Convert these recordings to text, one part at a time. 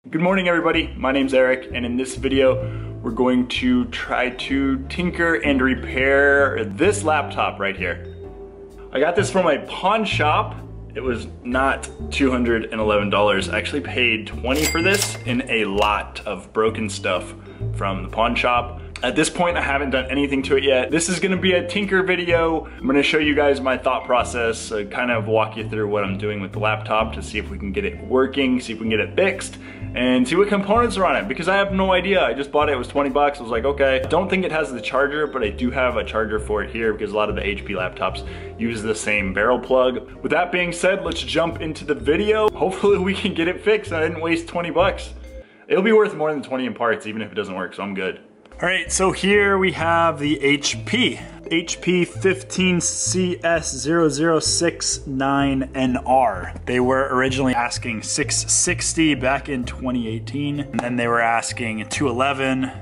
Good morning everybody, my name's Eric, and in this video we're going to try to tinker and repair this laptop right here. I got this from a pawn shop. It was not $211. I actually paid $20 for this in a lot of broken stuff from the pawn shop. At this point, I haven't done anything to it yet. This is gonna be a tinker video. I'm gonna show you guys my thought process, kind of walk you through what I'm doing with the laptop to see if we can get it working, see if we can get it fixed, and see what components are on it, because I have no idea. I just bought it, it was 20 bucks. I was like, okay. I don't think it has the charger, but I do have a charger for it here because a lot of the HP laptops use the same barrel plug. With that being said, let's jump into the video. Hopefully we can get it fixed. I didn't waste 20 bucks. It'll be worth more than 20 in parts, even if it doesn't work, so I'm good. All right, so here we have the HP 15CS0069NR. They were originally asking $660 back in 2018, and then they were asking $211,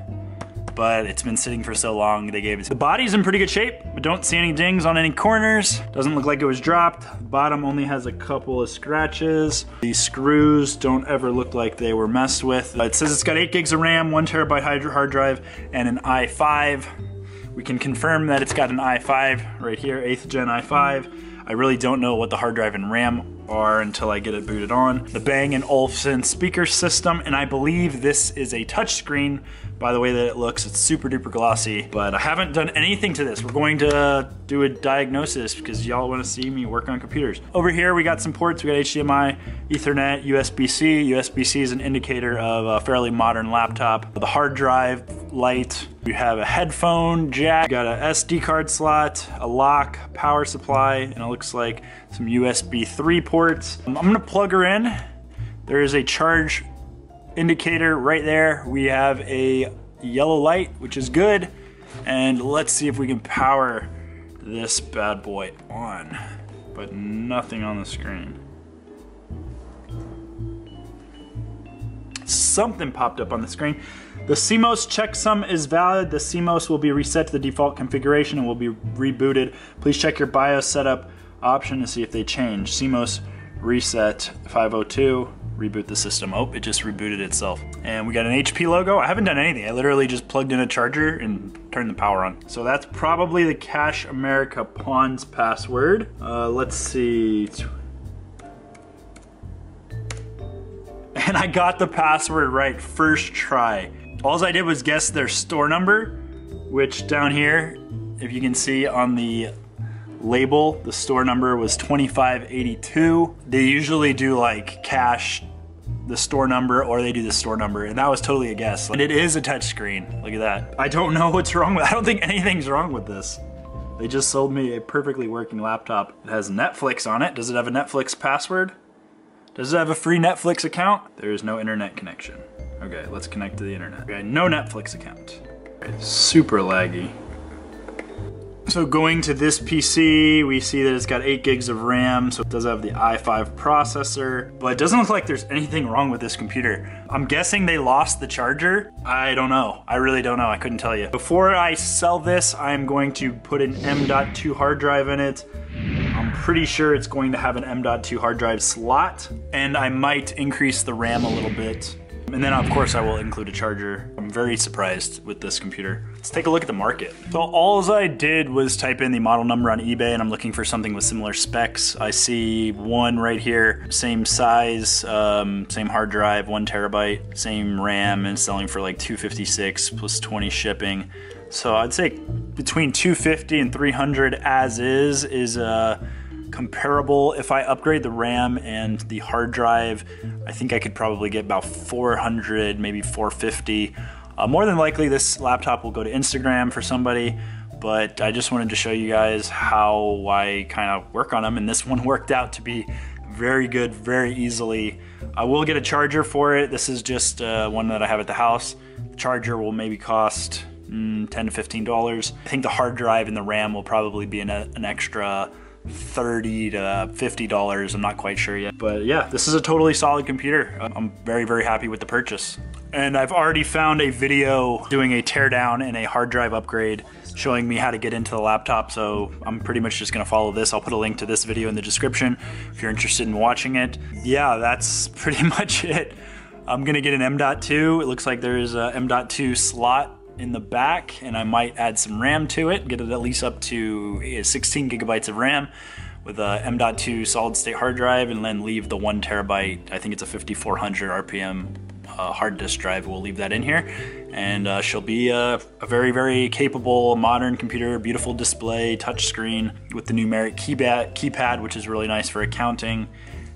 but it's been sitting for so long, they gave it. The body's in pretty good shape, but don't see any dings on any corners. Doesn't look like it was dropped. The bottom only has a couple of scratches. These screws don't ever look like they were messed with. It says it's got 8 gigs of RAM, 1 terabyte hard drive, and an i5. We can confirm that it's got an i5 right here, 8th gen i5. I really don't know what the hard drive and RAM are until I get it booted on. The Bang & Olufsen speaker system, and I believe this is a touchscreen. By the way that it looks, it's super duper glossy, but I haven't done anything to this. We're going to do a diagnosis because y'all want to see me work on computers. Over here we got some ports. We got HDMI, Ethernet, USB-C. USB-C is an indicator of a fairly modern laptop. The hard drive light. We have a headphone jack. We got a SD card slot, a lock, power supply, and it looks like some USB 3 ports. I'm gonna plug her in. There is a charge indicator right there. We have a yellow light, which is good. And let's see if we can power this bad boy on, but nothing on the screen. Something popped up on the screen. The CMOS checksum is valid. The CMOS will be reset to the default configuration and will be rebooted. Please check your BIOS setup option to see if they change. CMOS reset 502. Reboot the system. Oh, it just rebooted itself. And we got an HP logo. I haven't done anything. I literally just plugged in a charger and turned the power on. So that's probably the Cash America Pawns password. Let's see. And I got the password right first try. All I did was guess their store number, which down here, if you can see on the label, the store number was 2582. They usually do like cash the store number, or they do the store number, and that was totally a guess. And it is a touchscreen. Look at that. I don't know what's wrong with it. I don't think anything's wrong with this. They just sold me a perfectly working laptop. It has Netflix on it. Does it have a Netflix password? Does it have a free Netflix account? There is no internet connection. Okay, let's connect to the internet. Okay, no Netflix account. Okay, super laggy. So going to this PC, we see that it's got 8 gigs of RAM, so it does have the i5 processor, but it doesn't look like there's anything wrong with this computer. I'm guessing they lost the charger. I don't know. I really don't know. I couldn't tell you. Before I sell this, I'm going to put an M.2 hard drive in it. I'm pretty sure it's going to have an M.2 hard drive slot, and I might increase the RAM a little bit. And then of course I will include a charger. I'm very surprised with this computer. Let's take a look at the market. So all I did was type in the model number on eBay, and I'm looking for something with similar specs. I see one right here, same size, same hard drive, 1 terabyte, same RAM, and selling for like $256 plus 20 shipping. So I'd say between $250 and $300 as is comparable. If I upgrade the RAM and the hard drive, I think I could probably get about $400, maybe $450. More than likely this laptop will go to Instagram for somebody, but I just wanted to show you guys how I kind of work on them, and this one worked out to be very good, very easily. I will get a charger for it. This is just one that I have at the house. The charger will maybe cost $10 to $15. I think the hard drive and the RAM will probably be an extra $30 to $50. I'm not quite sure yet. But yeah, this is a totally solid computer. I'm very, very happy with the purchase. And I've already found a video doing a teardown and a hard drive upgrade showing me how to get into the laptop, so I'm pretty much just gonna follow this. I'll put a link to this video in the description if you're interested in watching it. Yeah, that's pretty much it. I'm gonna get an M.2. It looks like there's a M.2 slot in the back, and I might add some RAM to it, get it at least up to 16 gigabytes of RAM with a M.2 solid state hard drive, and then leave the 1 terabyte, I think it's a 5400 RPM hard disk drive. We'll leave that in here, and she'll be a very, very capable modern computer, beautiful display, touch screen with the numeric keypad, which is really nice for accounting.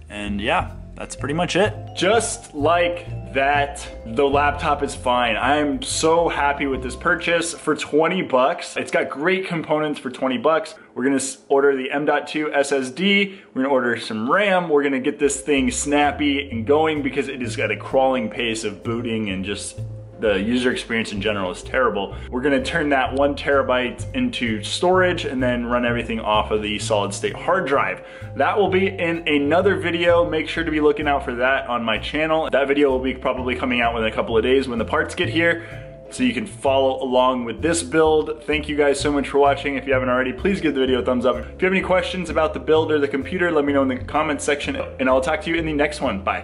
And yeah, that's pretty much it. Just like that, the laptop is fine. I'm so happy with this purchase for 20 bucks. It's got great components for 20 bucks. We're gonna order the M.2 SSD. We're gonna order some RAM. We're gonna get this thing snappy and going because it has got a crawling pace of booting, and just the user experience in general is terrible. We're gonna turn that 1 terabyte into storage and then run everything off of the solid state hard drive. That will be in another video. Make sure to be looking out for that on my channel. That video will be probably coming out within a couple of days when the parts get here, so you can follow along with this build. Thank you guys so much for watching. If you haven't already, please give the video a thumbs up. If you have any questions about the build or the computer, let me know in the comments section, and I'll talk to you in the next one. Bye.